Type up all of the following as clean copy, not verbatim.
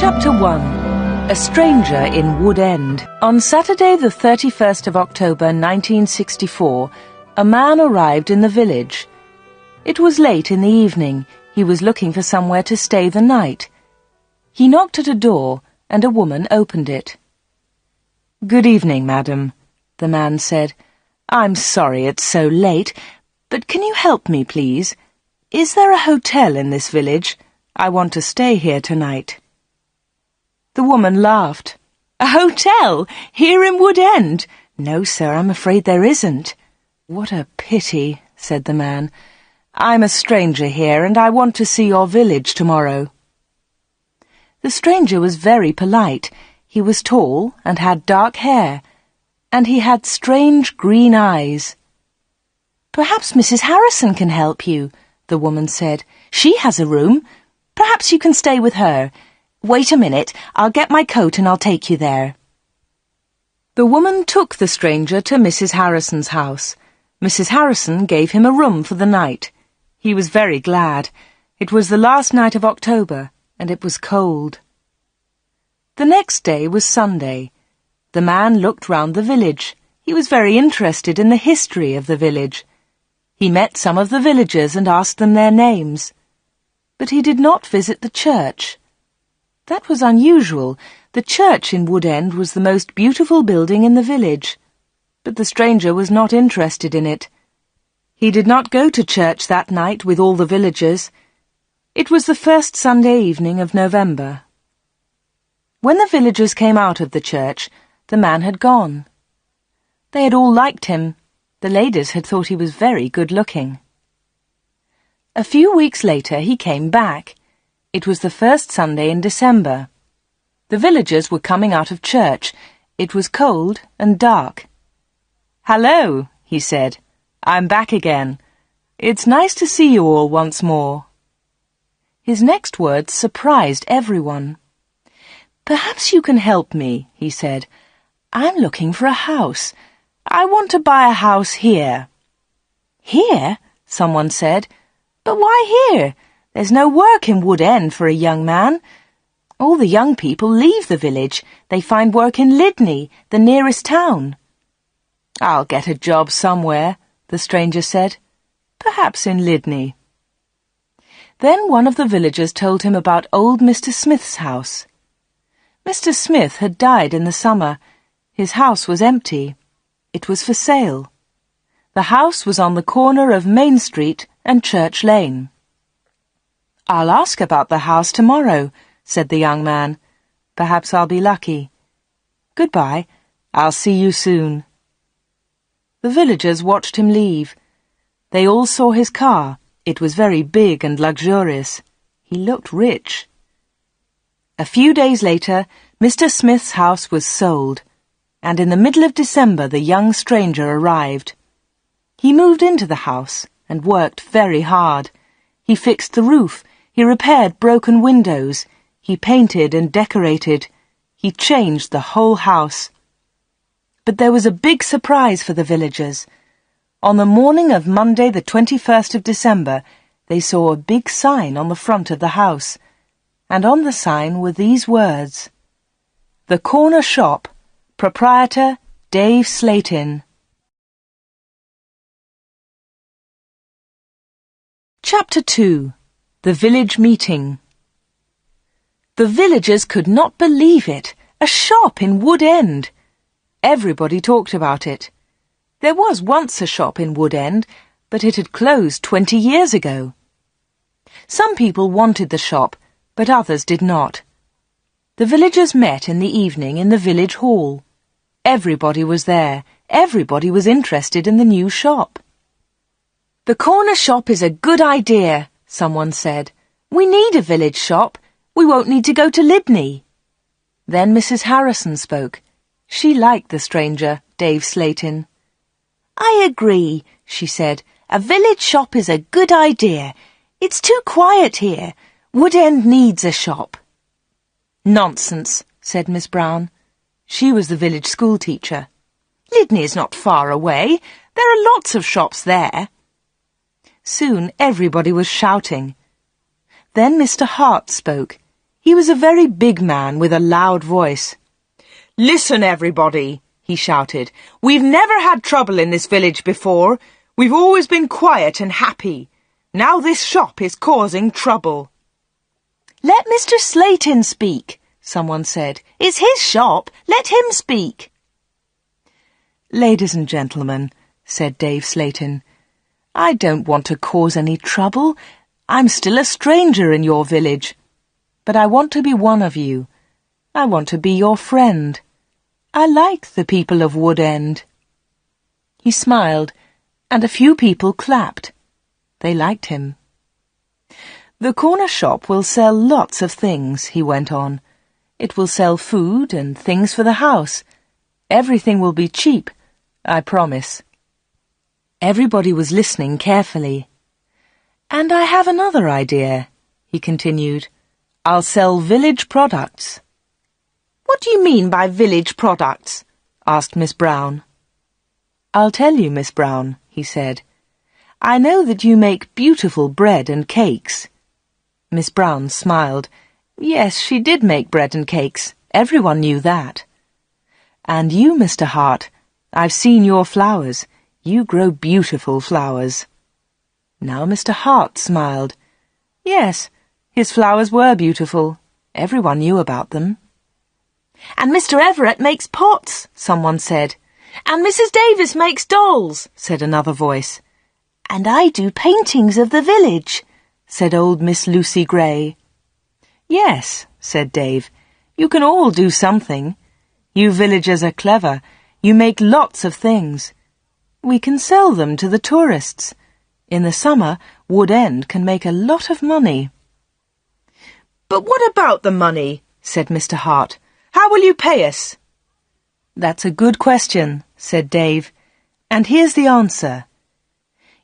Chapter 1. A Stranger in Wood End. On Saturday the 31st of October 1964, a man arrived in the village. It was late in the evening. He was looking for somewhere to stay the night. He knocked at a door, and a woman opened it. "Good evening, madam," the man said. "I'm sorry it's so late, but can you help me, please? Is there a hotel in this village? I want to stay here tonight." The woman laughed. "A hotel? Here in Wood End? No, sir, I'm afraid there isn't." "What a pity," said the man. "I'm a stranger here, and I want to see your village tomorrow." The stranger was very polite. He was tall and had dark hair, and he had strange green eyes. "Perhaps Mrs. Harrison can help you," the woman said. "She has a room. Perhaps you can stay with her. Wait a minute, I'll get my coat and I'll take you there." The woman took the stranger to Mrs. Harrison's house. Mrs. Harrison gave him a room for the night. He was very glad. It was the last night of October, and it was cold. The next day was Sunday. The man looked round the village. He was very interested in the history of the village. He met some of the villagers and asked them their names. But he did not visit the church. That was unusual. The church in Wood End was the most beautiful building in the village. But the stranger was not interested in it. He did not go to church that night with all the villagers. It was the first Sunday evening of November. When the villagers came out of the church, the man had gone. They had all liked him. The ladies had thought he was very good-looking. A few weeks later he came back. It was the first Sunday in December. The villagers were coming out of church. It was cold and dark. "Hello," he said. "I'm back again. It's nice to see you all once more." His next words surprised everyone. "Perhaps you can help me," he said. "I'm looking for a house. I want to buy a house here." "Here?" someone said. "But why here? There's no work in Wood End for a young man. All the young people leave the village. They find work in Lydney, the nearest town." "I'll get a job somewhere," the stranger said. "Perhaps in Lydney." Then one of the villagers told him about old Mr. Smith's house. Mr. Smith had died in the summer. His house was empty. It was for sale. The house was on the corner of Main Street and Church Lane. "I'll ask about the house tomorrow," said the young man. "Perhaps I'll be lucky. Goodbye. I'll see you soon." The villagers watched him leave. They all saw his car. It was very big and luxurious. He looked rich. A few days later, Mr. Smith's house was sold, and in the middle of December the young stranger arrived. He moved into the house and worked very hard. He fixed the roof. He repaired broken windows. He painted and decorated. He changed the whole house. But there was a big surprise for the villagers. On the morning of Monday the 21st of December, they saw a big sign on the front of the house, and on the sign were these words: "The Corner Shop, Proprietor Dave Slatin." Chapter 2. The Village Meeting. The villagers could not believe it. A shop in Wood End. Everybody talked about it. There was once a shop in Wood End, but it had closed 20 years ago. Some people wanted the shop, but others did not. The villagers met in the evening in the village hall. Everybody was there. Everybody was interested in the new shop. "The corner shop is a good idea," someone said. "We need a village shop. We won't need to go to Lydney." Then Mrs. Harrison spoke. She liked the stranger, Dave Slatin. "I agree," she said. "A village shop is a good idea. It's too quiet here. Wood End needs a shop." "Nonsense," said Miss Brown. She was the village school teacher. "Lydney is not far away. There are lots of shops there." Soon everybody was shouting. Then Mr. Hart spoke. He was a very big man with a loud voice. "Listen, everybody," he shouted. "We've never had trouble in this village before. We've always been quiet and happy. Now this shop is causing trouble." "Let Mr. Slayton speak," someone said. "It's his shop. Let him speak." "Ladies and gentlemen," said Dave Slayton, "I don't want to cause any trouble. I'm still a stranger in your village. But I want to be one of you. I want to be your friend. I like the people of Wood End." He smiled, and a few people clapped. They liked him. "The corner shop will sell lots of things," he went on. "It will sell food and things for the house. Everything will be cheap, I promise." Everybody was listening carefully. "And I have another idea," he continued. "I'll sell village products." "What do you mean by village products?" asked Miss Brown. "I'll tell you, Miss Brown," he said. "I know that you make beautiful bread and cakes." Miss Brown smiled. Yes, she did make bread and cakes. Everyone knew that. "And you, Mr. Hart, I've seen your flowers. You grow beautiful flowers." Now Mr. Hart smiled. Yes, his flowers were beautiful. Everyone knew about them. "And Mr. Everett makes pots," someone said. "And Mrs. Davis makes dolls," said another voice. "And I do paintings of the village," said old Miss Lucy Gray. "Yes," said Dave, "you can all do something. You villagers are clever. You make lots of things. We can sell them to the tourists. In the summer, Wood End can make a lot of money." "But what about the money?" said Mr. Hart. "How will you pay us?" "That's a good question," said Dave. "And here's the answer.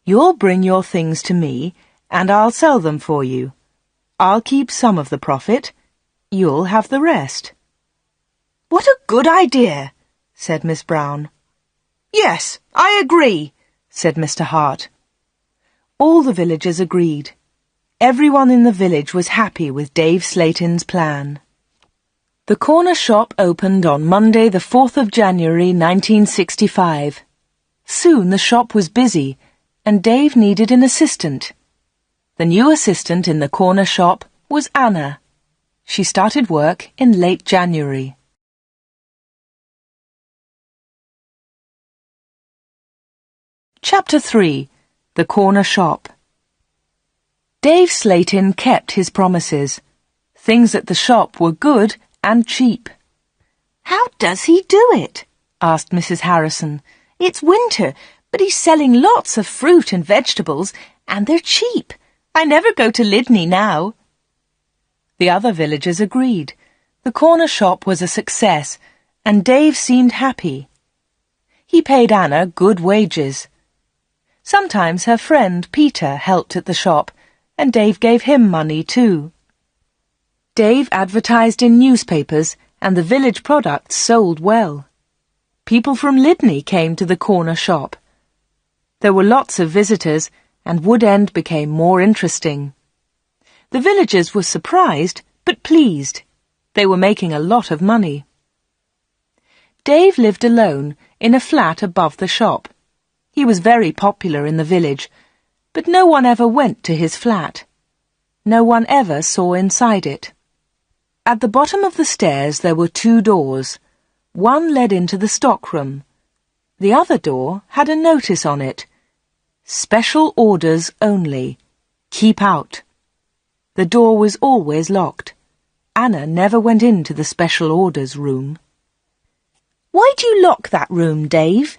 You'll bring your things to me, and I'll sell them for you. I'll keep some of the profit. You'll have the rest." "What a good idea," said Miss Brown. "Yes, I agree," said Mr. Hart. All the villagers agreed. Everyone in the village was happy with Dave Slayton's plan. The corner shop opened on Monday the 4th of January 1965. Soon the shop was busy, and Dave needed an assistant. The new assistant in the corner shop was Anna. She started work in late January. Chapter 3. The Corner Shop. Dave Slayton kept his promises. Things at the shop were good and cheap. "How does he do it?" asked Mrs. Harrison. "It's winter, but he's selling lots of fruit and vegetables, and they're cheap. I never go to Lydney now." The other villagers agreed. The corner shop was a success, and Dave seemed happy. He paid Anna good wages. Sometimes her friend Peter helped at the shop, and Dave gave him money too. Dave advertised in newspapers, and the village products sold well. People from Lydney came to the corner shop. There were lots of visitors, and Wood End became more interesting. The villagers were surprised, but pleased. They were making a lot of money. Dave lived alone in a flat above the shop. He was very popular in the village, but no one ever went to his flat. No one ever saw inside it. At the bottom of the stairs there were 2 doors. One led into the stockroom. The other door had a notice on it. "Special orders only. Keep out." The door was always locked. Anna never went into the special orders room. "Why do you lock that room, Dave?"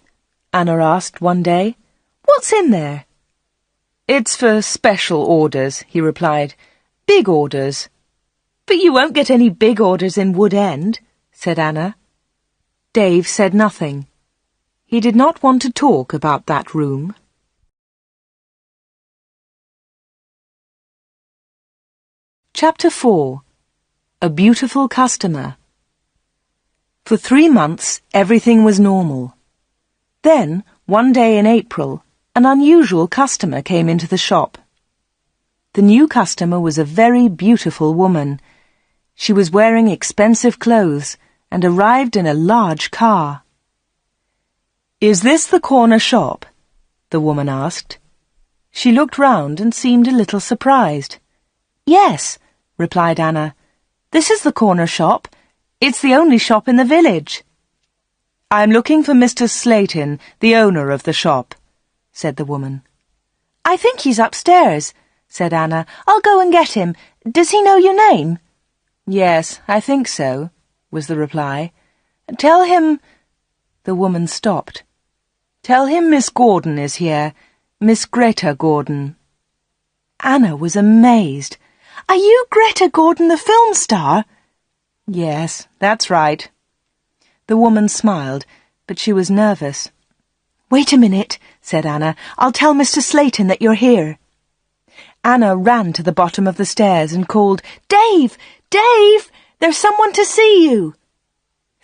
Anna asked one day. "What's in there?" "It's for special orders," he replied. "Big orders." "But you won't get any big orders in Wood End," said Anna. Dave said nothing. He did not want to talk about that room. Chapter 4. A Beautiful Customer. For 3 months, everything was normal. Then, one day in April, an unusual customer came into the shop. The new customer was a very beautiful woman. She was wearing expensive clothes and arrived in a large car. "Is this the corner shop?" the woman asked. She looked round and seemed a little surprised. "Yes," replied Anna. "This is the corner shop. It's the only shop in the village." "I'm looking for Mr. Slayton, the owner of the shop," said the woman. "I think he's upstairs," said Anna. "I'll go and get him. Does he know your name?" "Yes, I think so," was the reply. "Tell him—" The woman stopped. "Tell him Miss Gordon is here, Miss Greta Gordon." Anna was amazed. "Are you Greta Gordon, the film star?" "Yes, that's right." The woman smiled, but she was nervous. "Wait a minute," said Anna. "I'll tell Mr. Slayton that you're here." Anna ran to the bottom of the stairs and called, "Dave! Dave! There's someone to see you!"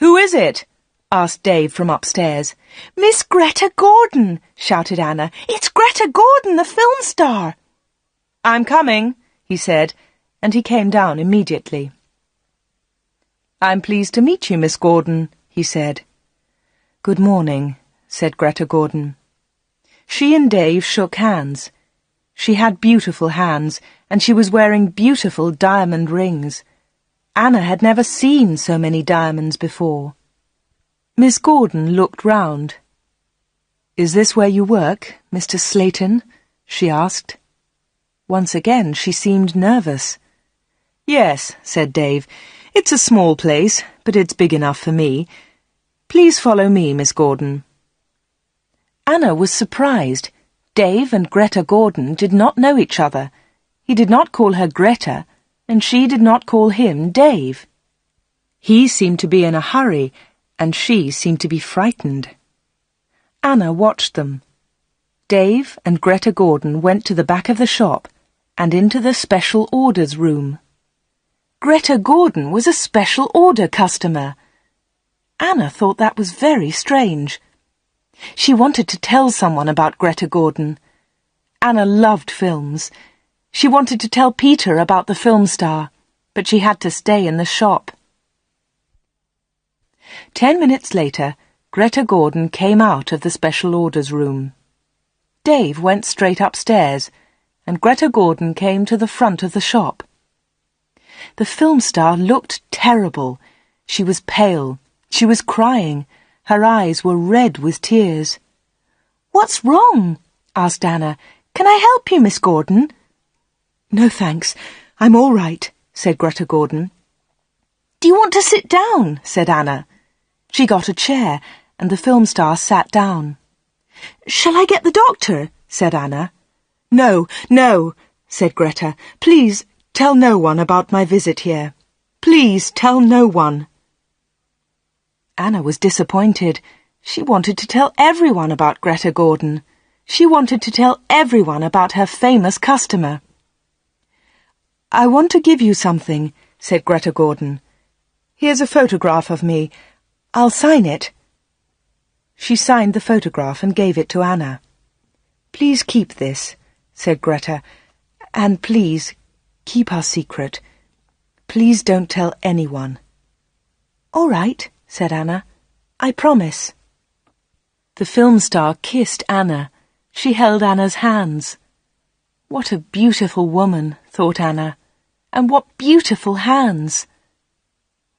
"Who is it?" asked Dave from upstairs. "Miss Greta Gordon!" shouted Anna. "It's Greta Gordon, the film star!" "I'm coming," he said, and he came down immediately. "I'm pleased to meet you, Miss Gordon," he said. "Good morning," said Greta Gordon. She and Dave shook hands. She had beautiful hands, and she was wearing beautiful diamond rings. Anna had never seen so many diamonds before. Miss Gordon looked round. "Is this where you work, Mr. Slayton?" she asked. Once again she seemed nervous. "Yes," said Dave. "It's a small place, but it's big enough for me. Please follow me, Miss Gordon." Anna was surprised. Dave and Greta Gordon did not know each other. He did not call her Greta, and she did not call him Dave. He seemed to be in a hurry, and she seemed to be frightened. Anna watched them. Dave and Greta Gordon went to the back of the shop and into the special orders room. Greta Gordon was a special order customer. Anna thought that was very strange. She wanted to tell someone about Greta Gordon. Anna loved films. She wanted to tell Peter about the film star, but she had to stay in the shop. 10 minutes later, Greta Gordon came out of the special orders room. Dave went straight upstairs, and Greta Gordon came to the front of the shop. The film star looked terrible. She was pale. She was crying. Her eyes were red with tears. "What's wrong?" asked Anna. "Can I help you, Miss Gordon?" "No, thanks. I'm all right," said Greta Gordon. "Do you want to sit down?" said Anna. She got a chair, and the film star sat down. "Shall I get the doctor?" said Anna. "No, no," said Greta. "Please tell no one about my visit here. Please tell no one." Anna was disappointed. She wanted to tell everyone about Greta Gordon. She wanted to tell everyone about her famous customer. "I want to give you something," said Greta Gordon. "Here's a photograph of me. I'll sign it." She signed the photograph and gave it to Anna. "Please keep this," said Greta, "and please keep our secret. Please don't tell anyone." "All right," said Anna. "I promise." The film star kissed Anna. She held Anna's hands. What a beautiful woman, thought Anna, and what beautiful hands.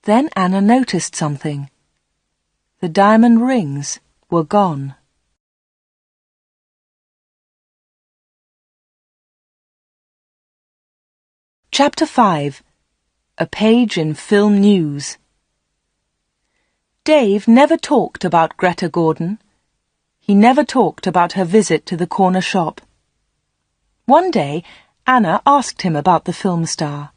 Then Anna noticed something. The diamond rings were gone. Chapter 5. A Page in Film News. Dave never talked about Greta Gordon. He never talked about her visit to the corner shop. One day, Anna asked him about the film star.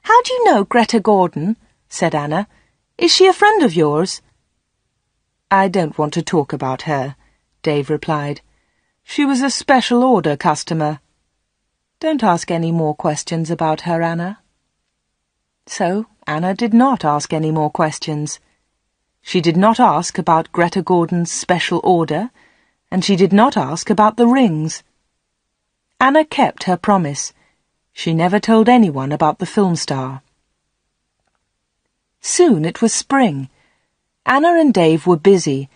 "How do you know Greta Gordon?" said Anna. "Is she a friend of yours?" "I don't want to talk about her," Dave replied. "She was a special order customer. Don't ask any more questions about her, Anna." So Anna did not ask any more questions. She did not ask about Greta Gordon's special order, and she did not ask about the rings. Anna kept her promise. She never told anyone about the film star. Soon it was spring. Anna and Dave were busy.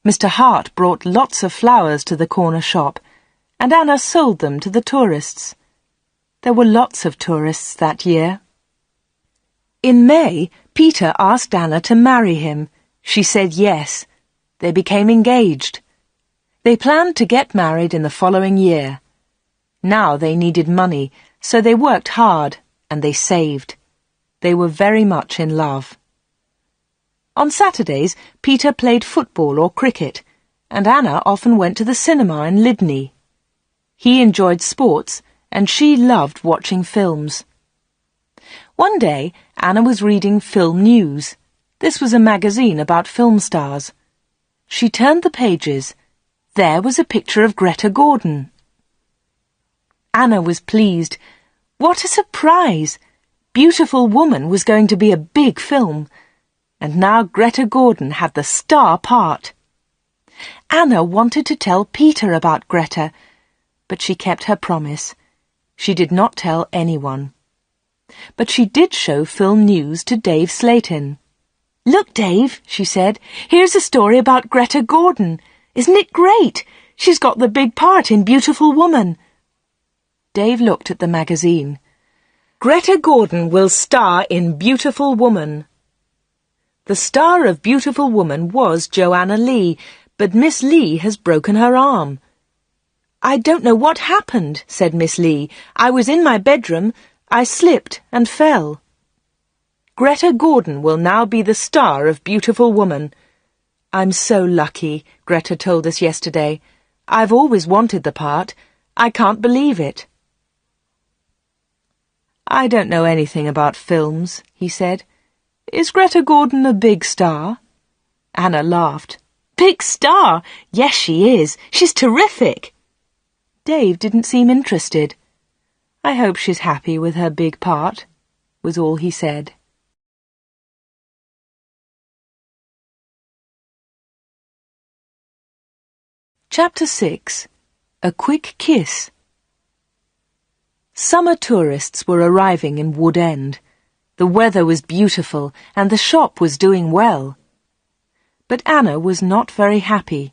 Mr. Hart brought lots of flowers to the corner shop, and Anna sold them to the tourists. There were lots of tourists that year. In May, Peter asked Anna to marry him. She said yes. They became engaged. They planned to get married in the following year. Now they needed money, so they worked hard and they saved. They were very much in love. On Saturdays, Peter played football or cricket, and Anna often went to the cinema in Lydney. He enjoyed sports, and she loved watching films. One day, Anna was reading Film News. This was a magazine about film stars. She turned the pages. There was a picture of Greta Gordon. Anna was pleased. What a surprise! Beautiful Woman was going to be a big film, and now Greta Gordon had the star part. Anna wanted to tell Peter about Greta, but she kept her promise. She did not tell anyone. But she did show Film News to Dave Slayton. "Look, Dave," she said, "here's a story about Greta Gordon. Isn't it great? She's got the big part in Beautiful Woman." Dave looked at the magazine. "Greta Gordon will star in Beautiful Woman." The star of Beautiful Woman was Joanna Lee, but Miss Lee has broken her arm. "I don't know what happened," said Miss Lee. "I was in my bedroom. I slipped and fell." Greta Gordon will now be the star of Beautiful Woman. "I'm so lucky," Greta told us yesterday. "I've always wanted the part. I can't believe it." "I don't know anything about films," he said. "Is Greta Gordon a big star?" Anna laughed. "Big star? Yes, she is. She's terrific." Dave didn't seem interested. "I hope she's happy with her big part," was all he said. Chapter 6. A Quick Kiss. Summer tourists were arriving in Wood End. The weather was beautiful and the shop was doing well. But Anna was not very happy.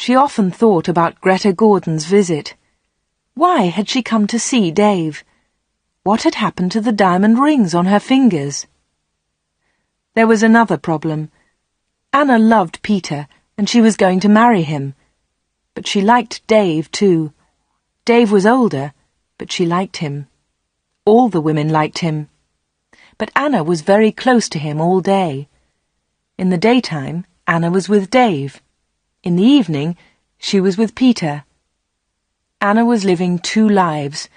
She often thought about Greta Gordon's visit. Why had she come to see Dave? What had happened to the diamond rings on her fingers? There was another problem. Anna loved Peter and she was going to marry him. But she liked Dave too. Dave was older, but she liked him. All the women liked him. But Anna was very close to him all day. In the daytime, Anna was with Dave. In the evening, she was with Peter. Anna was living two lives.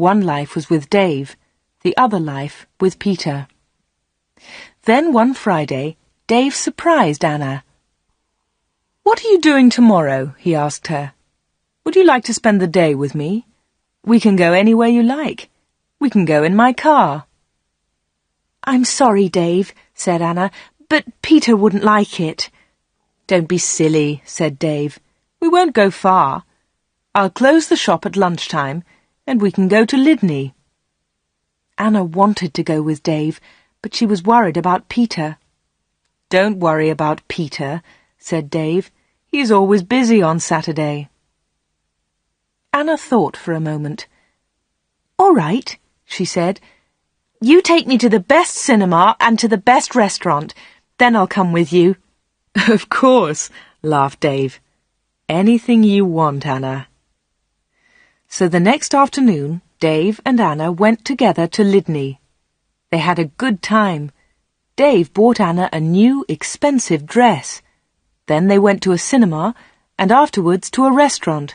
One life was with Dave, the other life with Peter. Then one Friday, Dave surprised Anna. "What are you doing tomorrow?" he asked her. "Would you like to spend the day with me? We can go anywhere you like. We can go in my car." "I'm sorry, Dave," said Anna, "but Peter wouldn't like it." "Don't be silly," said Dave. "We won't go far. I'll close the shop at lunchtime, and we can go to Lydney." Anna wanted to go with Dave, but she was worried about Peter. "Don't worry about Peter," said Dave. "He's always busy on Saturday." Anna thought for a moment. "All right," she said. "You take me to the best cinema and to the best restaurant. Then I'll come with you." "Of course," laughed Dave. "Anything you want, Anna." So the next afternoon, Dave and Anna went together to Lydney. They had a good time. Dave bought Anna a new, expensive dress. Then they went to a cinema and afterwards to a restaurant.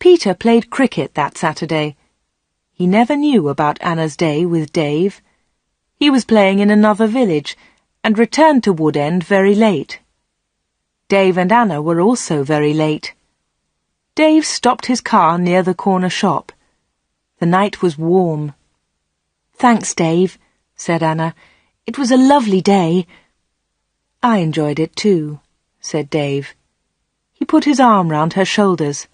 Peter played cricket that Saturday. He never knew about Anna's day with Dave. He was playing in another village and returned to Wood End very late. Dave and Anna were also very late. Dave stopped his car near the corner shop. The night was warm. "Thanks, Dave," said Anna. "It was a lovely day." "I enjoyed it too," said Dave. He put his arm round her shoulders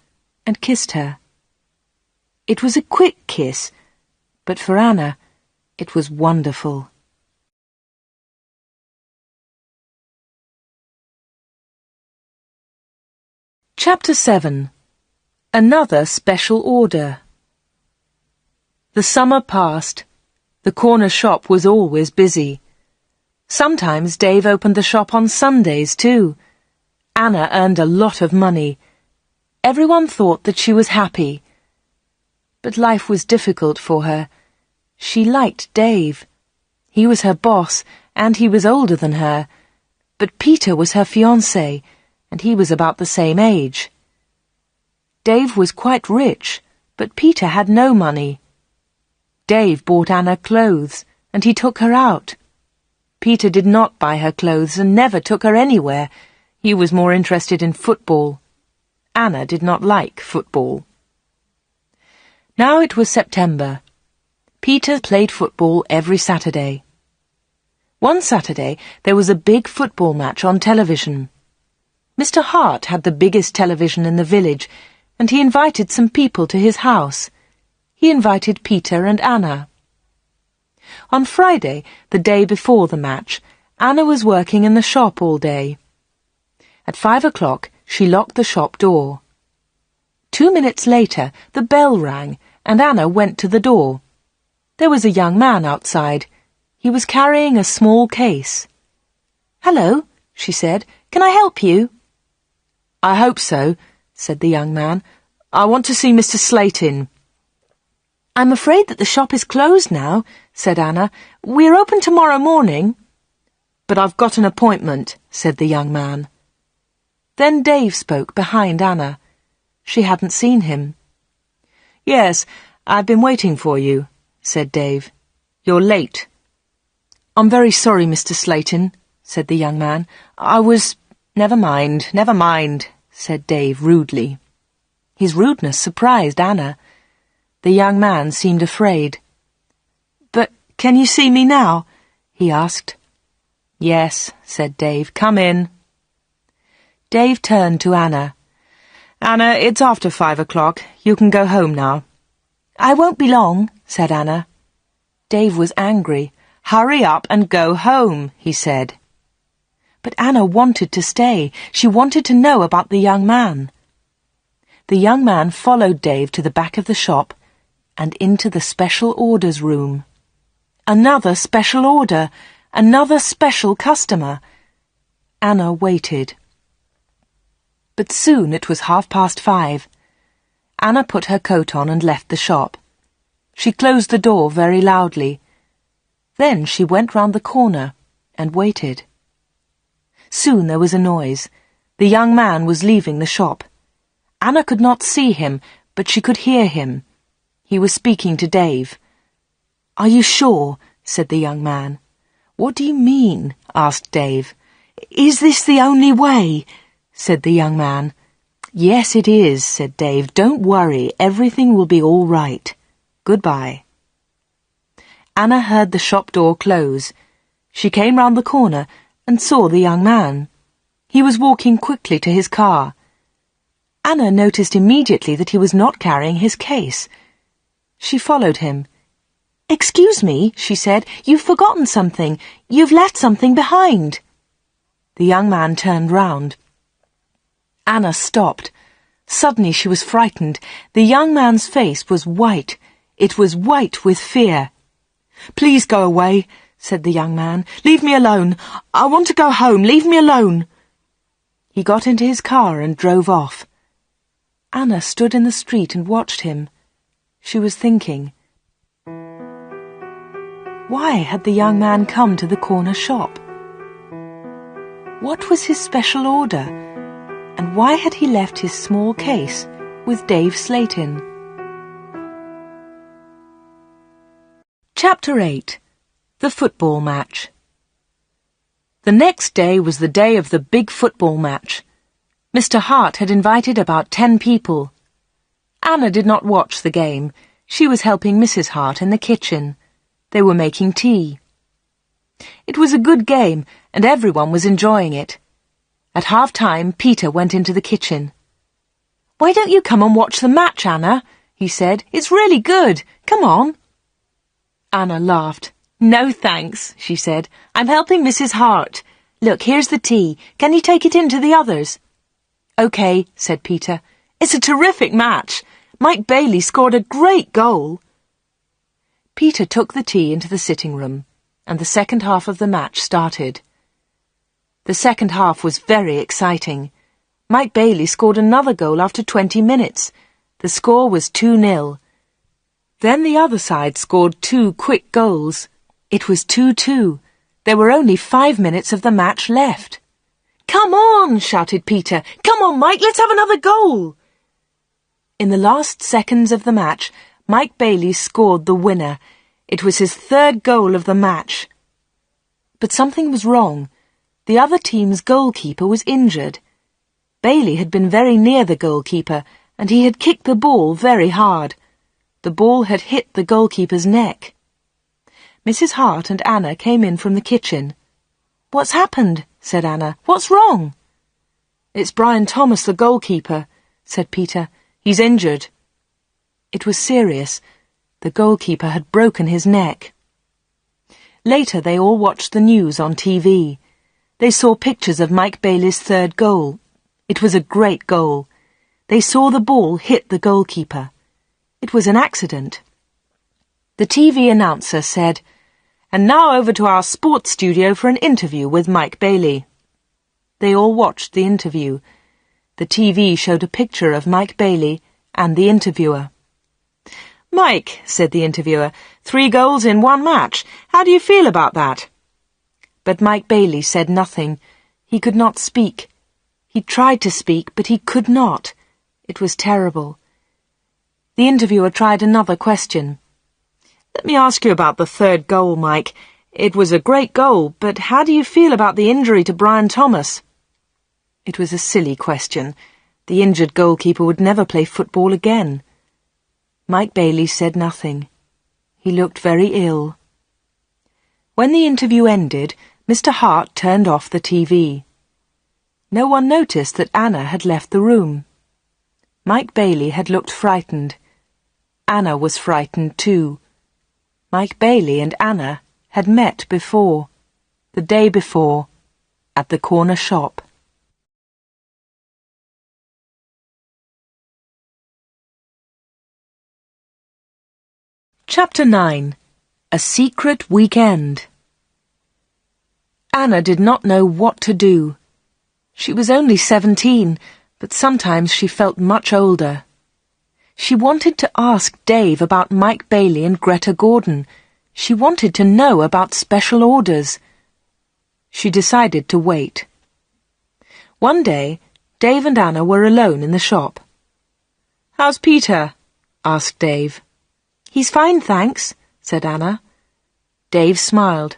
and kissed her. It was a quick kiss, but for Anna, it was wonderful. Chapter 7. Another Special Order. The summer passed. The corner shop was always busy. Sometimes Dave opened the shop on Sundays too. Anna earned a lot of money. Everyone thought that she was happy. But life was difficult for her. She liked Dave. He was her boss, and he was older than her. But Peter was her fiancé, and he was about the same age. Dave was quite rich, but Peter had no money. Dave bought Anna clothes, and he took her out. Peter did not buy her clothes and never took her anywhere. He was more interested in football. Anna did not like football. Now it was September. Peter played football every Saturday. One Saturday there was a big football match on television. Mr. Hart had the biggest television in the village, and he invited some people to his house. He invited Peter and Anna. On Friday, the day before the match, Anna was working in the shop all day. At 5 o'clock, she locked the shop door. 2 minutes later, the bell rang, and Anna went to the door. There was a young man outside. He was carrying a small case. "Hello," she said. "Can I help you?" "I hope so," said the young man. "I want to see Mr. Slayton." "I'm afraid that the shop is closed now," said Anna. "We're open tomorrow morning." "But I've got an appointment," said the young man. Then Dave spoke behind Anna. She hadn't seen him. "Yes, I've been waiting for you," said Dave. "You're late." "I'm very sorry, Mr. Slayton," said the young man. Never mind, said Dave rudely. His rudeness surprised Anna. The young man seemed afraid. "But can you see me now?" he asked. "Yes," said Dave. "Come in." Dave turned to Anna. "Anna, it's after 5 o'clock. You can go home now." "I won't be long," said Anna. Dave was angry. "Hurry up and go home," he said. But Anna wanted to stay. She wanted to know about the young man. The young man followed Dave to the back of the shop and into the special orders room. Another special order, another special customer. Anna waited. But soon it was 5:30. Anna put her coat on and left the shop. She closed the door very loudly. Then she went round the corner and waited. Soon there was a noise. The young man was leaving the shop. Anna could not see him, but she could hear him. He was speaking to Dave. "Are you sure?" said the young man. "What do you mean?" asked Dave. "Is this the only way?" said the young man. "Yes, it is," said Dave. "Don't worry, everything will be all right. Goodbye." Anna heard the shop door close. She came round the corner and saw the young man. He was walking quickly to his car. Anna noticed immediately that he was not carrying his case. She followed him. "Excuse me," she said. "You've forgotten something. You've left something behind." The young man turned round. Anna stopped. Suddenly she was frightened. The young man's face was white. It was white with fear. "Please go away," said the young man. "Leave me alone. I want to go home. Leave me alone." He got into his car and drove off. Anna stood in the street and watched him. She was thinking. Why had the young man come to the corner shop? What was his special order? And why had he left his small case with Dave Slayton? Chapter 8. The Football Match. The next day was the day of the big football match. Mr. Hart had invited about 10 people. Anna did not watch the game. She was helping Mrs. Hart in the kitchen. They were making tea. It was a good game, and everyone was enjoying it. At half-time, Peter went into the kitchen. "Why don't you come and watch the match, Anna?" he said. "It's really good. Come on." Anna laughed. "No, thanks," she said. "I'm helping Mrs. Hart. Look, here's the tea. Can you take it in to the others?" "OK," said Peter. "It's a terrific match. Mike Bailey scored a great goal." Peter took the tea into the sitting room, and the second half of the match started. The second half was very exciting. Mike Bailey scored another goal after 20 minutes. The score was 2-0. Then the other side scored 2 quick goals. It was 2-2. There were only 5 minutes of the match left. "Come on!" shouted Peter. "Come on, Mike, let's have another goal!" In the last seconds of the match, Mike Bailey scored the winner. It was his 3rd goal of the match. But something was wrong. The other team's goalkeeper was injured. Bailey had been very near the goalkeeper, and he had kicked the ball very hard. The ball had hit the goalkeeper's neck. Mrs. Hart and Anna came in from the kitchen. "What's happened?" said Anna. "What's wrong?" "It's Brian Thomas, the goalkeeper," said Peter. "He's injured." It was serious. The goalkeeper had broken his neck. Later they all watched the news on TV. They saw pictures of Mike Bailey's 3rd goal. It was a great goal. They saw the ball hit the goalkeeper. It was an accident. The TV announcer said, "And now over to our sports studio for an interview with Mike Bailey." They all watched the interview. The TV showed a picture of Mike Bailey and the interviewer. "Mike," said the interviewer, 3 goals in 1 match. How do you feel about that?" But Mike Bailey said nothing. He could not speak. He tried to speak, but he could not. It was terrible. The interviewer tried another question. "Let me ask you about the 3rd goal, Mike. It was a great goal, but how do you feel about the injury to Brian Thomas?" It was a silly question. The injured goalkeeper would never play football again. Mike Bailey said nothing. He looked very ill. When the interview ended, Mr. Hart turned off the TV. No one noticed that Anna had left the room. Mike Bailey had looked frightened. Anna was frightened too. Mike Bailey and Anna had met before, the day before, at the corner shop. Chapter 9. A Secret Weekend. Anna did not know what to do. She was only 17, but sometimes she felt much older. She wanted to ask Dave about Mike Bailey and Greta Gordon. She wanted to know about special orders. She decided to wait. One day, Dave and Anna were alone in the shop. "How's Peter?" asked Dave. "He's fine, thanks," said Anna. Dave smiled.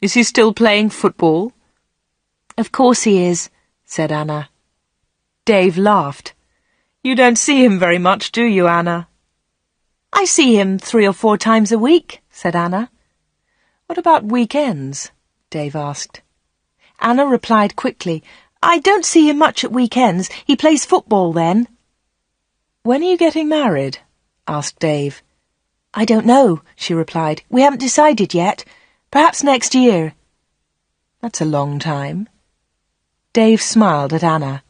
"Is he still playing football?" "Of course he is," said Anna. Dave laughed. "You don't see him very much, do you, Anna?" "I see him 3 or 4 times a week," said Anna. "What about weekends?" Dave asked. Anna replied quickly, "I don't see him much at weekends. He plays football then." "When are you getting married?" asked Dave. "I don't know," she replied. "We haven't decided yet. Perhaps next year." "That's a long time." Dave smiled at Anna.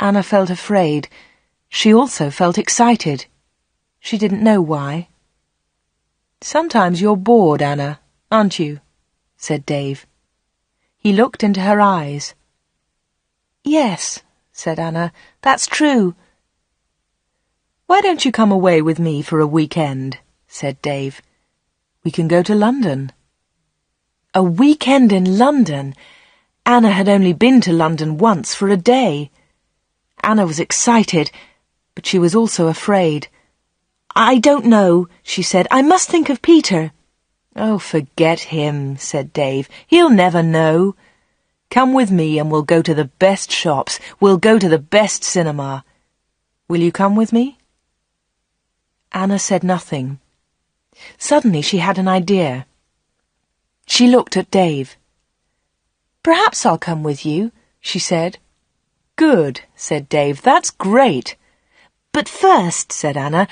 Anna felt afraid. She also felt excited. She didn't know why. "Sometimes you're bored, Anna, aren't you?" said Dave. He looked into her eyes. "Yes," said Anna, "that's true." "Why don't you come away with me for a weekend?" said Dave. "We can go to London." A weekend in London! Anna had only been to London once for a day. Anna was excited, but she was also afraid. "I don't know," she said. "I must think of Peter." "Oh, forget him," said Dave. "He'll never know. Come with me and we'll go to the best shops. We'll go to the best cinema. Will you come with me?" Anna said nothing. Suddenly she had an idea. She looked at Dave. "Perhaps I'll come with you," she said. "Good," said Dave. "That's great." "But first," said Anna,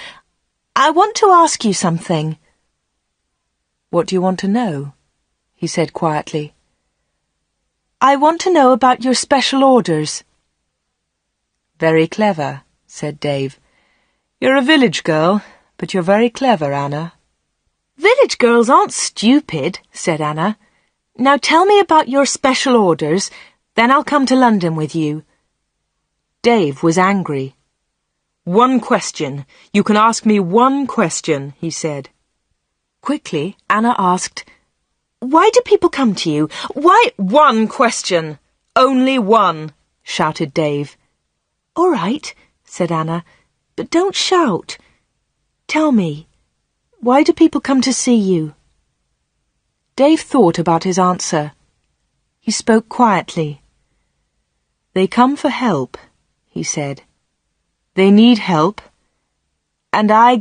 "I want to ask you something." "What do you want to know?" he said quietly. "I want to know about your special orders." Very clever, said Dave. You're a village girl, but you're very clever, Anna. Village girls aren't stupid, said Anna. Now tell me about your special orders, then I'll come to London with you. Dave was angry. One question. You can ask me one question, he said. Quickly, Anna asked, Why do people come to you? Why? One question. Only one, shouted Dave. All right, said Anna, but don't shout. Tell me, why do people come to see you? Dave thought about his answer. He spoke quietly. They come for help, he said. They need help, and I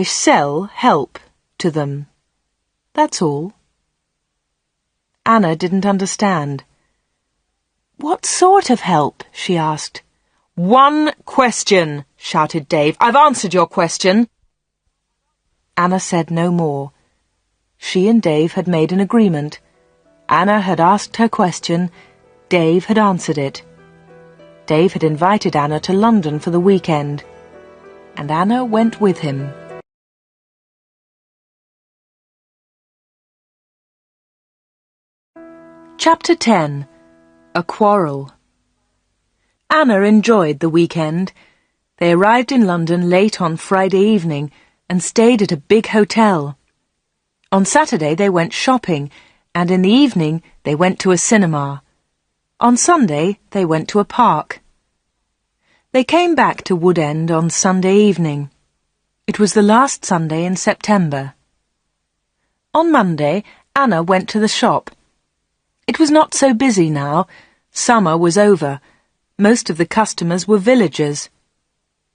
sell help to them. That's all. Anna didn't understand. What sort of help? She asked. One question, shouted Dave. I've answered your question. Anna said no more. She and Dave had made an agreement. Anna had asked her question. Dave had answered it. Dave had invited Anna to London for the weekend, and Anna went with him. Chapter 10. A Quarrel. Anna enjoyed the weekend. They arrived in London late on Friday evening and stayed at a big hotel. On Saturday they went shopping, and in the evening they went to a cinema. On Sunday they went to a park. They came back to Wood End on Sunday evening. It was the last Sunday in September. On Monday, Anna went to the shop. It was not so busy now. Summer was over. Most of the customers were villagers.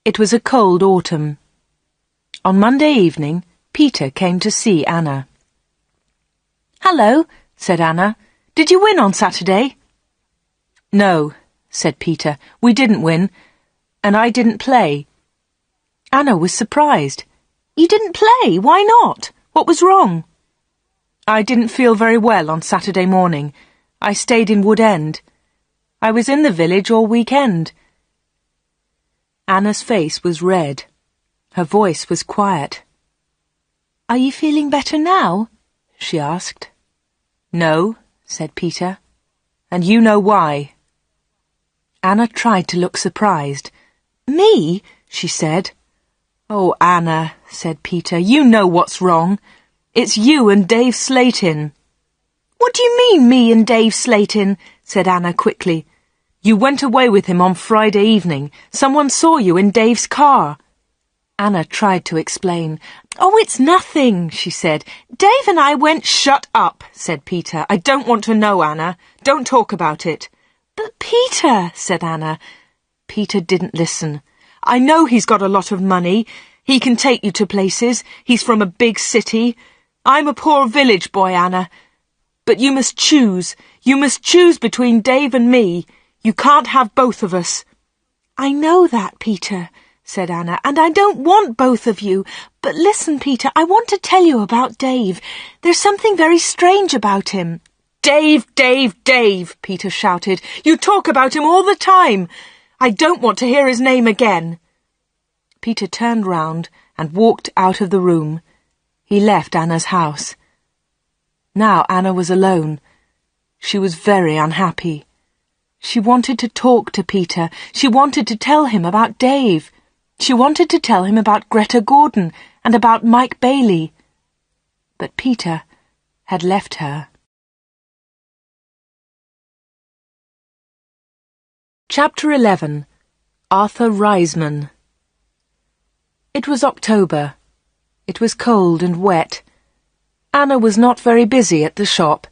It was a cold autumn. On Monday evening, Peter came to see Anna. "Hello," said Anna. "Did you win on Saturday?" "No," said Peter. "We didn't win, and I didn't play." Anna was surprised. "You didn't play? Why not? What was wrong?" "I didn't feel very well on Saturday morning. I stayed in Wood End. I was in the village all weekend." Anna's face was red. Her voice was quiet. "Are you feeling better now?" she asked. "No," said Peter, "and you know why." Anna tried to look surprised. "Me?" she said. "Oh, Anna," said Peter, "you know what's wrong. It's you and Dave Slatin." "What do you mean, me and Dave Slatin?" said Anna quickly. "You went away with him on Friday evening. Someone saw you in Dave's car." Anna tried to explain. "Oh, it's nothing," she said. "Dave and I went—" "Shut up," said Peter. "I don't want to know, Anna. Don't talk about it." "But Peter," said Anna. Peter didn't listen. "I know he's got a lot of money. He can take you to places. He's from a big city. I'm a poor village boy, Anna. But you must choose. You must choose between Dave and me. You can't have both of us." "I know that, Peter," said Anna, "and I don't want both of you. But listen, Peter, I want to tell you about Dave. There's something very strange about him." "Dave, Dave, Dave," Peter shouted. "You talk about him all the time. I don't want to hear his name again." Peter turned round and walked out of the room. He left Anna's house. Now Anna was alone. She was very unhappy. She wanted to talk to Peter. She wanted to tell him about Dave. She wanted to tell him about Greta Gordon and about Mike Bailey. But Peter had left her. Chapter 11. Arthur Reisman. It was October. It was cold and wet. Anna was not very busy at the shop.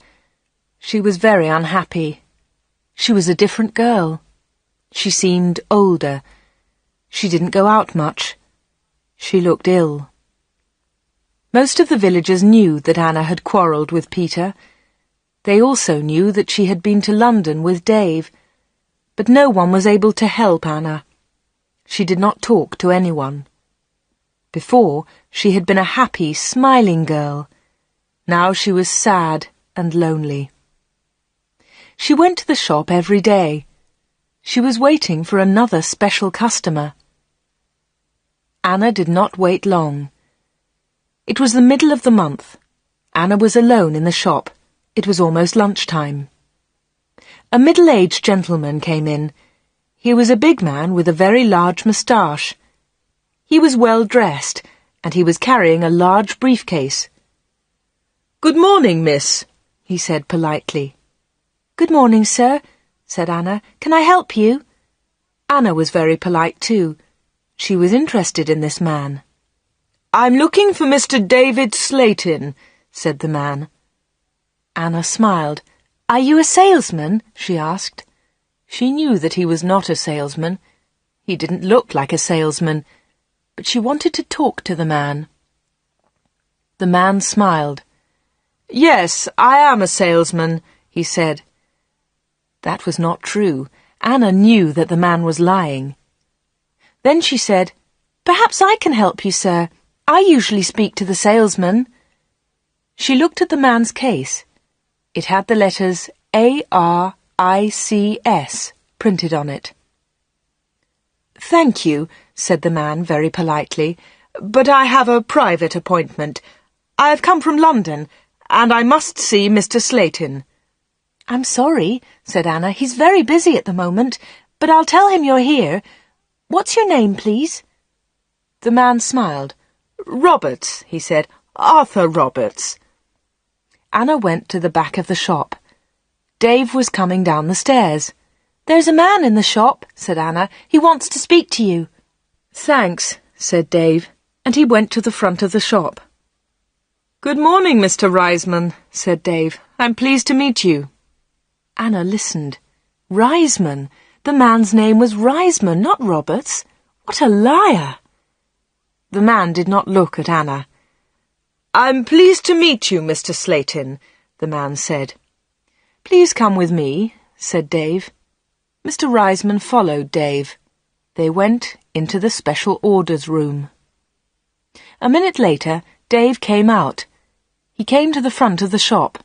She was very unhappy. She was a different girl. She seemed older. She didn't go out much. She looked ill. Most of the villagers knew that Anna had quarrelled with Peter. They also knew that she had been to London with Dave. But no one was able to help Anna. She did not talk to anyone. Before, she had been a happy, smiling girl. Now she was sad and lonely. She went to the shop every day. She was waiting for another special customer. Anna did not wait long. It was the middle of the month. Anna was alone in the shop. It was almost lunchtime. A middle-aged gentleman came in. He was a big man with a very large moustache. He was well dressed, and he was carrying a large briefcase. "Good morning, miss," he said politely. "Good morning, sir," said Anna. "Can I help you?" Anna was very polite too. She was interested in this man. "I'm looking for Mr. David Slayton," said the man. Anna smiled. "Are you a salesman?" she asked. She knew that he was not a salesman. He didn't look like a salesman, but she wanted to talk to the man. The man smiled. "Yes, I am a salesman," he said. That was not true. Anna knew that the man was lying. Then she said, "Perhaps I can help you, sir. I usually speak to the salesman." She looked at the man's case. It had the letters ARICS printed on it. "Thank you," said the man very politely, "but I have a private appointment. I have come from London, and I must see Mr. Slayton." "I'm sorry," said Anna. "He's very busy at the moment, but I'll tell him you're here. What's your name, please?" The man smiled. "Roberts," he said. "Arthur Roberts." Anna went to the back of the shop. Dave was coming down the stairs. "There's a man in the shop," said Anna. "He wants to speak to you." "Thanks," said Dave, and he went to the front of the shop. "Good morning, Mr. Reisman," said Dave. "I'm pleased to meet you." Anna listened. Reisman! The man's name was Reisman, not Roberts. What a liar! The man did not look at Anna. "I'm pleased to meet you, Mr. Slayton," the man said. "Please come with me," said Dave. Mr. Reisman followed Dave. They went into the special orders room. A minute later, Dave came out. He came to the front of the shop.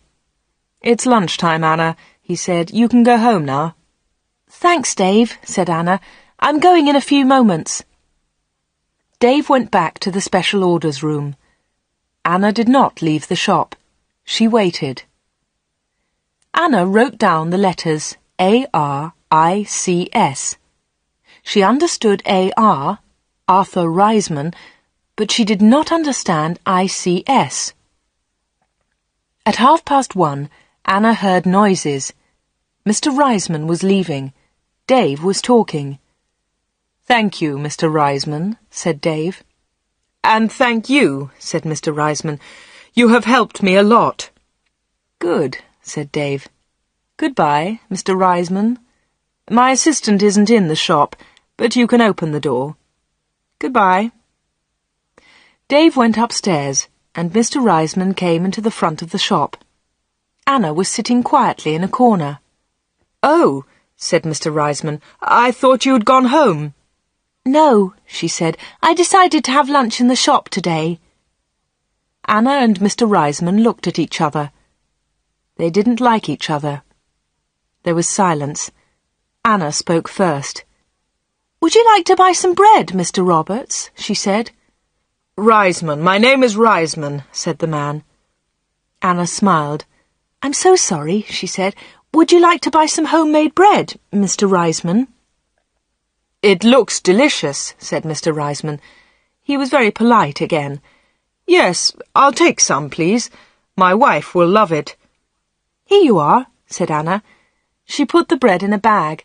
"It's lunchtime, Anna," he said. "You can go home now." "Thanks, Dave," said Anna. "I'm going in a few moments." Dave went back to the special orders room. Anna did not leave the shop. She waited. Anna wrote down the letters ARICS. She understood AR, Arthur Reisman, but she did not understand ICS. At 1:30, Anna heard noises. Mr. Reisman was leaving. Dave was talking. "Thank you, Mr. Reisman," said Dave. "And thank you," said Mr. Reisman. "You have helped me a lot." "Good," said Dave. "Goodbye, Mr. Reisman. My assistant isn't in the shop, but you can open the door. Goodbye." Dave went upstairs, and Mr. Reisman came into the front of the shop. Anna was sitting quietly in a corner. "Oh," said Mr. Reisman, "I thought you had gone home." "No," she said. "I decided to have lunch in the shop today." Anna and Mr. Reisman looked at each other. They didn't like each other. There was silence. Anna spoke first. "Would you like to buy some bread, Mr. Roberts?" she said. "Reisman, my name is Reisman," said the man. Anna smiled. "I'm so sorry," she said. "Would you like to buy some homemade bread, Mr. Reisman?" "It looks delicious," said Mr. Reisman. He was very polite again. "Yes, I'll take some, please. My wife will love it." "Here you are," said Anna. She put the bread in a bag.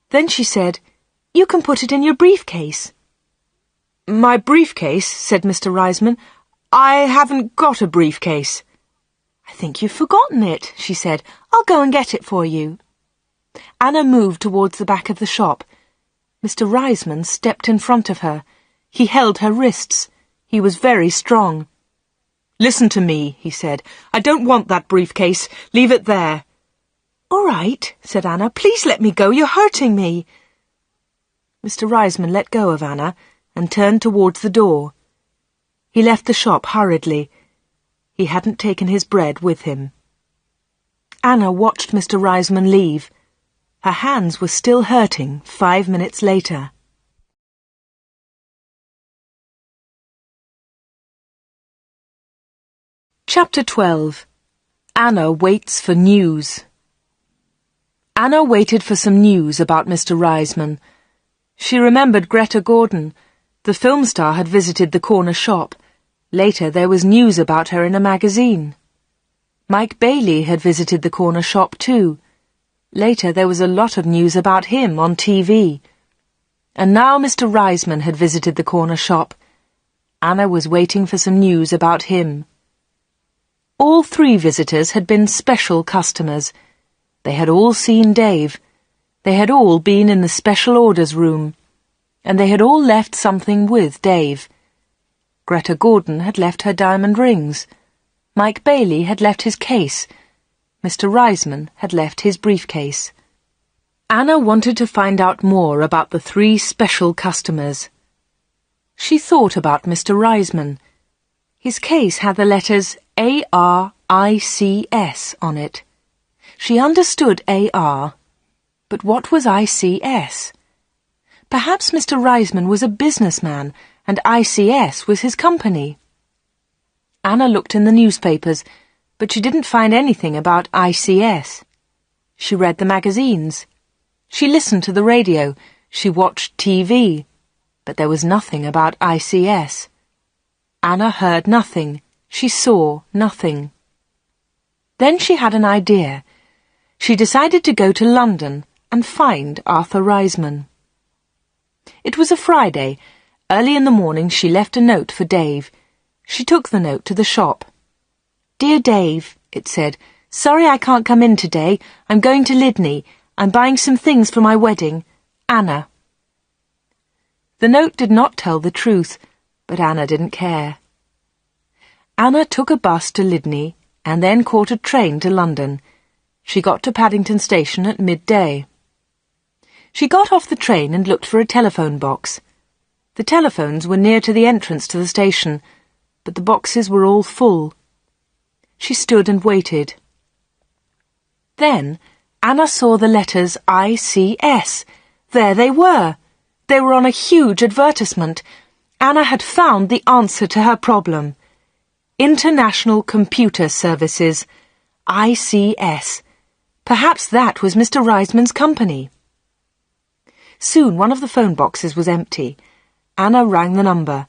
Then she said, "You can put it in your briefcase." "My briefcase?" said Mr. Reisman. "I haven't got a briefcase." "I think you've forgotten it," she said. "I'll go and get it for you." Anna moved towards the back of the shop. Mr. Reisman stepped in front of her. He held her wrists. He was very strong. "Listen to me," he said. "I don't want that briefcase. Leave it there." "All right," said Anna. "Please let me go. You're hurting me." Mr. Reisman let go of Anna and turned towards the door. He left the shop hurriedly. He hadn't taken his bread with him. Anna watched Mr. Reisman leave. Her hands were still hurting 5 minutes later. Chapter 12. Anna waits for news. Anna waited for some news about Mr. Reisman. She remembered Greta Gordon. The film star had visited the corner shop. Later there was news about her in a magazine. Mike Bailey had visited the corner shop too. Later there was a lot of news about him on TV. And now Mr. Reisman had visited the corner shop. Anna was waiting for some news about him. All 3 visitors had been special customers. They had all seen Dave. They had all been in the special orders room. And they had all left something with Dave. Greta Gordon had left her diamond rings. Mike Bailey had left his case. Mr. Reisman had left his briefcase. Anna wanted to find out more about the 3 special customers. She thought about Mr. Reisman. His case had the letters ARICS on it. She understood AR, but what was ICS? Perhaps Mr. Reisman was a businessman and ICS was his company. Anna looked in the newspapers, but she didn't find anything about ICS. She read the magazines. She listened to the radio. She watched TV. But there was nothing about ICS. Anna heard nothing. She saw nothing. Then she had an idea. She decided to go to London and find Arthur Reisman. It was a Friday. Early in the morning she left a note for Dave. She took the note to the shop. "Dear Dave," it said, "sorry I can't come in today. I'm going to Lydney. I'm buying some things for my wedding. Anna." The note did not tell the truth, but Anna didn't care. Anna took a bus to Lydney and then caught a train to London. She got to Paddington Station at midday. She got off the train and looked for a telephone box. The telephones were near to the entrance to the station, but the boxes were all full. She stood and waited. Then Anna saw the letters ICS. There they were. They were on a huge advertisement. Anna had found the answer to her problem. International Computer Services, ICS. Perhaps that was Mr. Reisman's company. Soon one of the phone boxes was empty. Anna rang the number,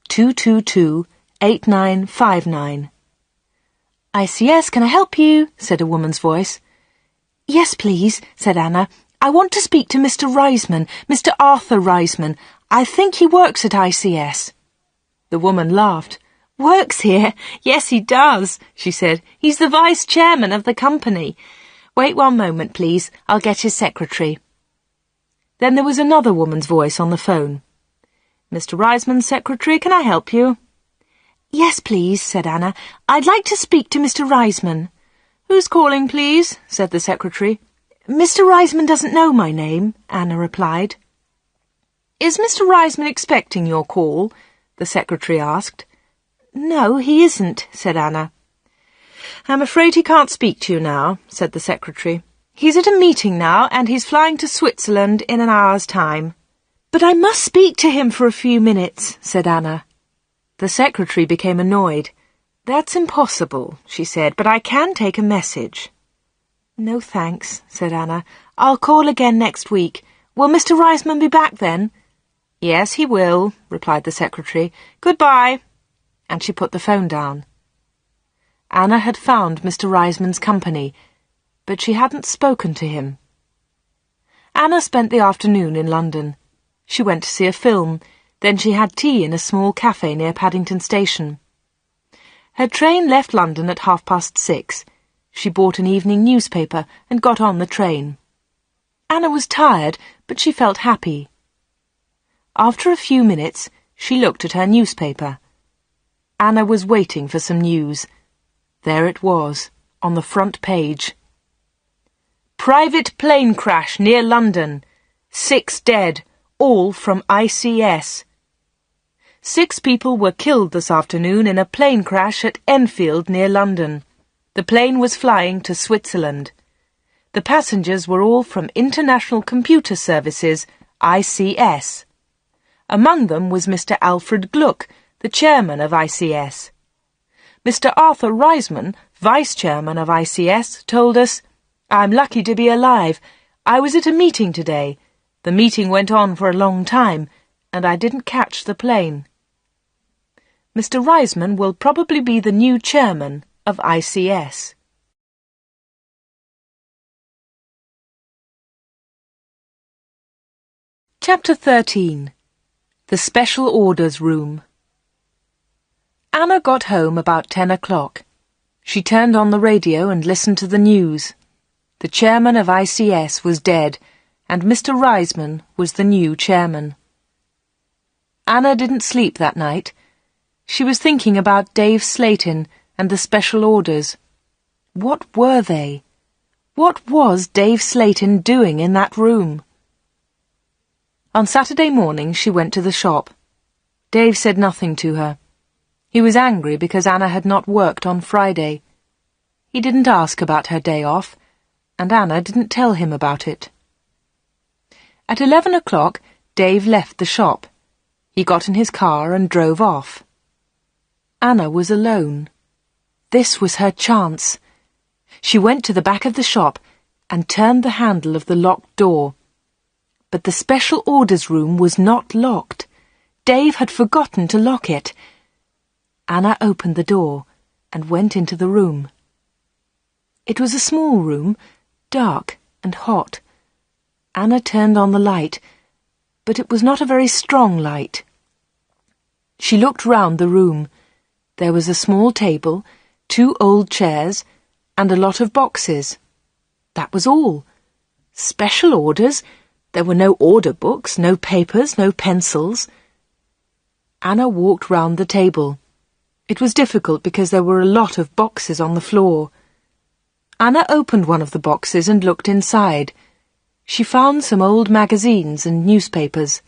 222-8959. "ICS, can I help you?" said a woman's voice. "Yes, please," said Anna. "I want to speak to Mr. Reisman, Mr. Arthur Reisman. I think he works at ICS." The woman laughed. "Works here? Yes, he does," she said. "He's the vice chairman of the company. Wait one moment, please. I'll get his secretary." Then there was another woman's voice on the phone. "Mr. Reisman's secretary, can I help you?" "Yes, please," said Anna. "I'd like to speak to Mr. Reisman." "Who's calling, please?" said the secretary. "Mr. Reisman doesn't know my name," Anna replied. "Is Mr. Reisman expecting your call?" the secretary asked. "No, he isn't," said Anna. "I'm afraid he can't speak to you now," said the secretary. "He's at a meeting now, and he's flying to Switzerland in an hour's time." "But I must speak to him for a few minutes," said Anna. The secretary became annoyed. "That's impossible," she said, "but I can take a message." "No, thanks," said Anna. "I'll call again next week. Will Mr. Reisman be back then?" "Yes, he will," replied the secretary. "Goodbye." And she put the phone down. Anna had found Mr. Reisman's company, but she hadn't spoken to him. Anna spent the afternoon in London. She went to see a film, then she had tea in a small cafe near Paddington Station. Her train left London at 6:30. She bought an evening newspaper and got on the train. Anna was tired, but she felt happy. After a few minutes, she looked at her newspaper. Anna was waiting for some news. There it was, on the front page. "Private plane crash near London. 6 dead, all from ICS. 6 people were killed this afternoon in a plane crash at Enfield near London. The plane was flying to Switzerland. The passengers were all from International Computer Services, ICS. Among them was Mr. Alfred Gluck, the chairman of ICS. Mr. Arthur Reisman, vice-chairman of ICS, told us, "I'm lucky to be alive. I was at a meeting today. The meeting went on for a long time, and I didn't catch the plane." Mr. Reisman will probably be the new chairman of ICS. Chapter 13. The Special Orders Room. Anna got home about 10 o'clock. She turned on the radio and listened to the news. The chairman of ICS was dead, and Mr. Reisman was the new chairman. Anna didn't sleep that night. She was thinking about Dave Slayton and the special orders. What were they? What was Dave Slayton doing in that room? On Saturday morning she went to the shop. Dave said nothing to her. He was angry because Anna had not worked on Friday. He didn't ask about her day off, and Anna didn't tell him about it. At 11 o'clock, Dave left the shop. He got in his car and drove off. Anna was alone. This was her chance. She went to the back of the shop and turned the handle of the locked door. But the special orders room was not locked. Dave had forgotten to lock it. Anna opened the door and went into the room. It was a small room, dark and hot. Anna turned on the light, but it was not a very strong light. She looked round the room. There was a small table, 2 old chairs, and a lot of boxes. That was all. Special orders? There were no order books, no papers, no pencils. Anna walked round the table. It was difficult because there were a lot of boxes on the floor. Anna opened one of the boxes and looked inside. She found some old magazines and newspapers.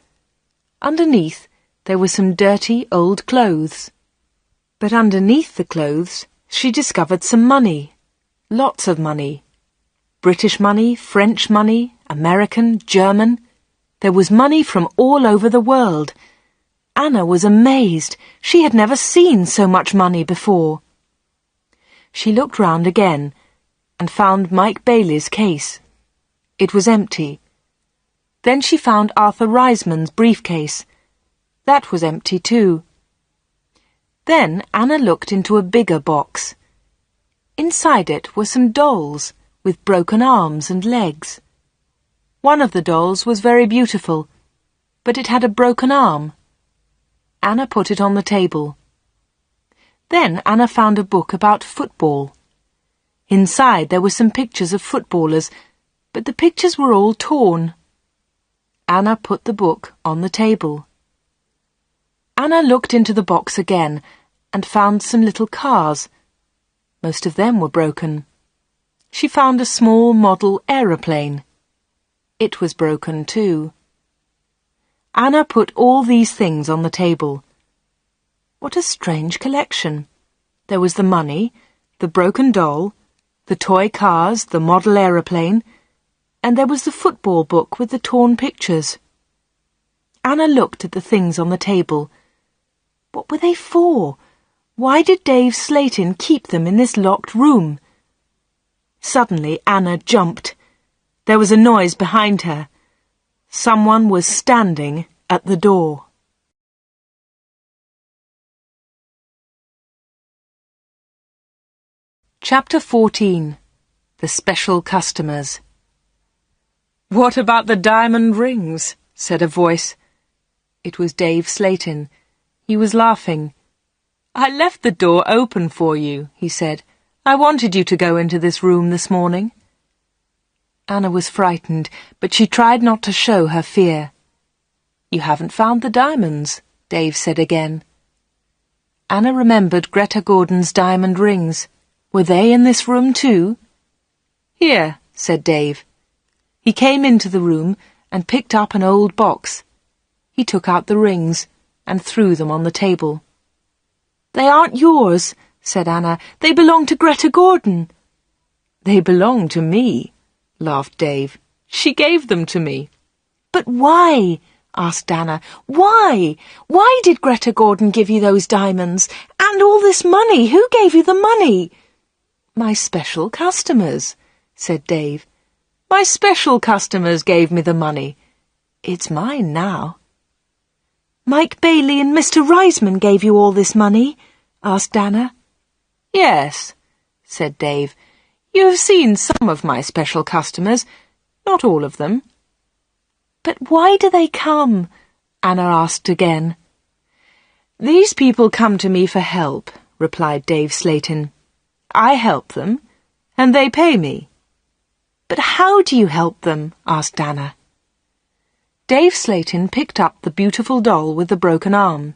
Underneath, there were some dirty old clothes. But underneath the clothes, she discovered some money. Lots of money. British money, French money, American, German. There was money from all over the world. Anna was amazed. She had never seen so much money before. She looked round again and found Mike Bailey's case. It was empty. Then she found Arthur Reisman's briefcase. That was empty too. Then Anna looked into a bigger box. Inside it were some dolls with broken arms and legs. One of the dolls was very beautiful, but it had a broken arm. Anna put it on the table. Then Anna found a book about football. Inside there were some pictures of footballers, but the pictures were all torn. Anna put the book on the table. Anna looked into the box again and found some little cars. Most of them were broken. She found a small model aeroplane. It was broken too. Anna put all these things on the table. What a strange collection. There was the money, the broken doll, the toy cars, the model aeroplane, and there was the football book with the torn pictures. Anna looked at the things on the table. What were they for? Why did Dave Slayton keep them in this locked room? Suddenly Anna jumped. There was a noise behind her. Someone was standing at the door. Chapter 14. The Special Customers. "What about the diamond rings?" said a voice. It was Dave Slayton. He was laughing. "I left the door open for you," he said. "I wanted you to go into this room this morning." Anna was frightened, but she tried not to show her fear. "You haven't found the diamonds," Dave said again. Anna remembered Greta Gordon's diamond rings. Were they in this room too? "Here," said Dave. He came into the room and picked up an old box. He took out the rings and threw them on the table. "They aren't yours," said Anna. "They belong to Greta Gordon." "They belong to me," laughed Dave. "She gave them to me." "But why?" asked Anna. "Why? Why did Greta Gordon give you those diamonds? And all this money? Who gave you the money?" "My special customers," said Dave. "My special customers gave me the money. It's mine now." "Mike Bailey and Mr. Reisman gave you all this money?" asked Anna. "Yes," said Dave. "You've seen some of my special customers, not all of them." "But why do they come?" Anna asked again. "These people come to me for help," replied Dave Slayton. "I help them, and they pay me." "But how do you help them?" asked Anna. Dave Slayton picked up the beautiful doll with the broken arm.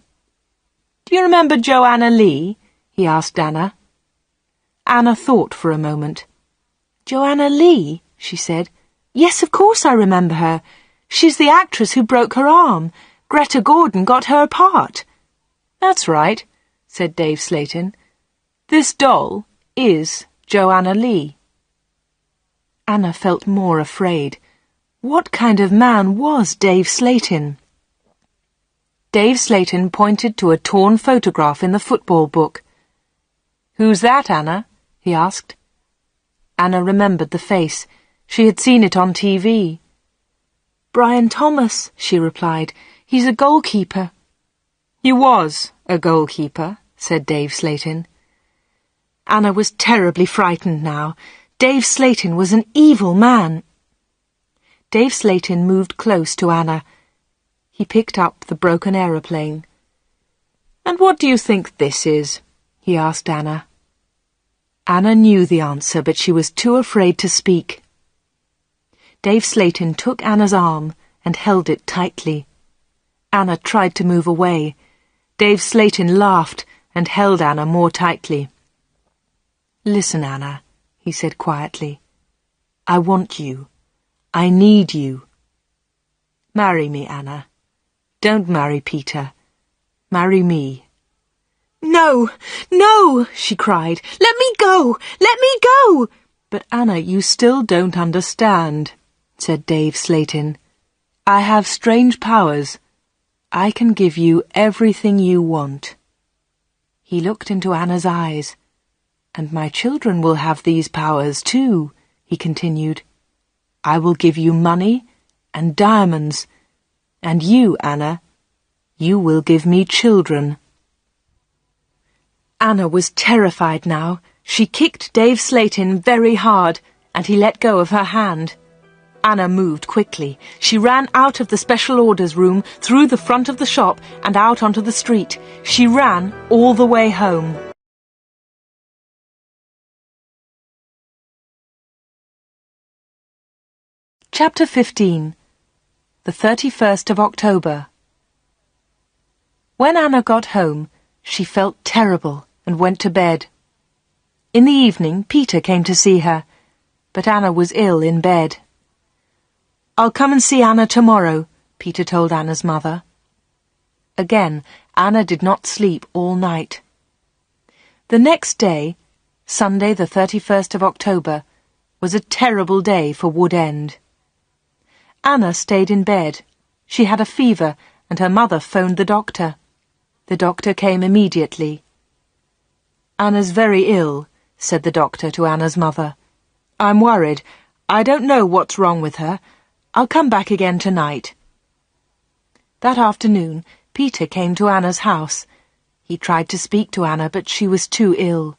"Do you remember Joanna Lee?" he asked Anna. Anna thought for a moment. "Joanna Lee?" she said. "Yes, of course I remember her. She's the actress who broke her arm. Greta Gordon got her part." "That's right," said Dave Slayton. "This doll is Joanna Lee." Anna felt more afraid. What kind of man was Dave Slayton? Dave Slayton pointed to a torn photograph in the football book. "Who's that, Anna?" he asked. Anna remembered the face. She had seen it on TV. "Brian Thomas," she replied. "He's a goalkeeper." "He was a goalkeeper," said Dave Slayton. Anna was terribly frightened now. Dave Slayton was an evil man. Dave Slayton moved close to Anna. He picked up the broken aeroplane. "And what do you think this is?" he asked Anna. Anna knew the answer, but she was too afraid to speak. Dave Slayton took Anna's arm and held it tightly. Anna tried to move away. Dave Slayton laughed and held Anna more tightly. "Listen, Anna," he said quietly. "I want you. I need you. Marry me, Anna. Don't marry Peter. Marry me." "No, no," she cried. "Let me go! Let me go!" "But Anna, you still don't understand," said Dave Slayton. "I have strange powers. I can give you everything you want." He looked into Anna's eyes. "And my children will have these powers too," he continued. "I will give you money and diamonds, and you, Anna, you will give me children." Anna was terrified now. She kicked Dave Slayton very hard, and he let go of her hand. Anna moved quickly. She ran out of the special orders room, through the front of the shop, and out onto the street. She ran all the way home. Chapter 15. The 31st of October. When Anna got home, she felt terrible and went to bed. In the evening, Peter came to see her, but Anna was ill in bed. "I'll come and see Anna tomorrow," Peter told Anna's mother. Again, Anna did not sleep all night. The next day, Sunday the 31st of October, was a terrible day for Wood End. Anna stayed in bed. She had a fever, and her mother phoned the doctor. The doctor came immediately. "Anna's very ill," said the doctor to Anna's mother. "I'm worried. I don't know what's wrong with her. I'll come back again tonight." That afternoon, Peter came to Anna's house. He tried to speak to Anna, but she was too ill.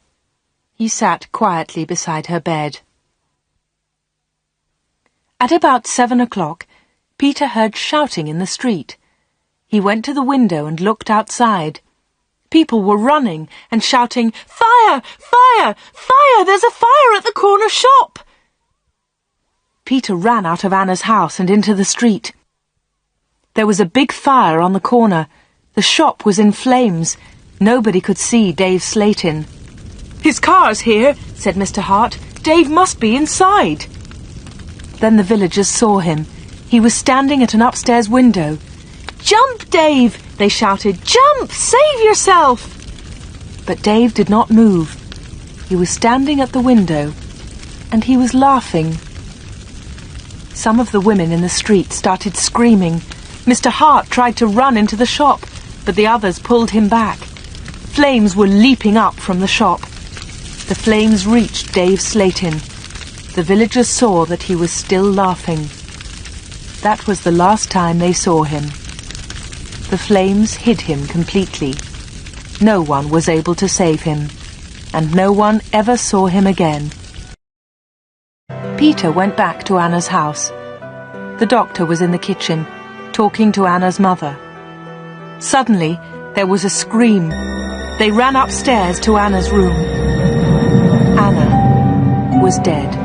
He sat quietly beside her bed. At about 7 o'clock, Peter heard shouting in the street. He went to the window and looked outside. People were running and shouting, "Fire! Fire! Fire! There's a fire at the corner shop!" Peter ran out of Anna's house and into the street. There was a big fire on the corner. The shop was in flames. Nobody could see Dave Slayton. "His car's here," said Mr. Hart. "Dave must be inside." Then the villagers saw him. He was standing at an upstairs window. "Jump, Dave!" they shouted. "Jump! Save yourself!" But Dave did not move. He was standing at the window, and he was laughing. Some of the women in the street started screaming. Mr. Hart tried to run into the shop, but the others pulled him back. Flames were leaping up from the shop. The flames reached Dave Slatin. The villagers saw that he was still laughing. That was the last time they saw him. The flames hid him completely. No one was able to save him, and no one ever saw him again. Peter went back to Anna's house. The doctor was in the kitchen, talking to Anna's mother. Suddenly, there was a scream. They ran upstairs to Anna's room. Anna was dead.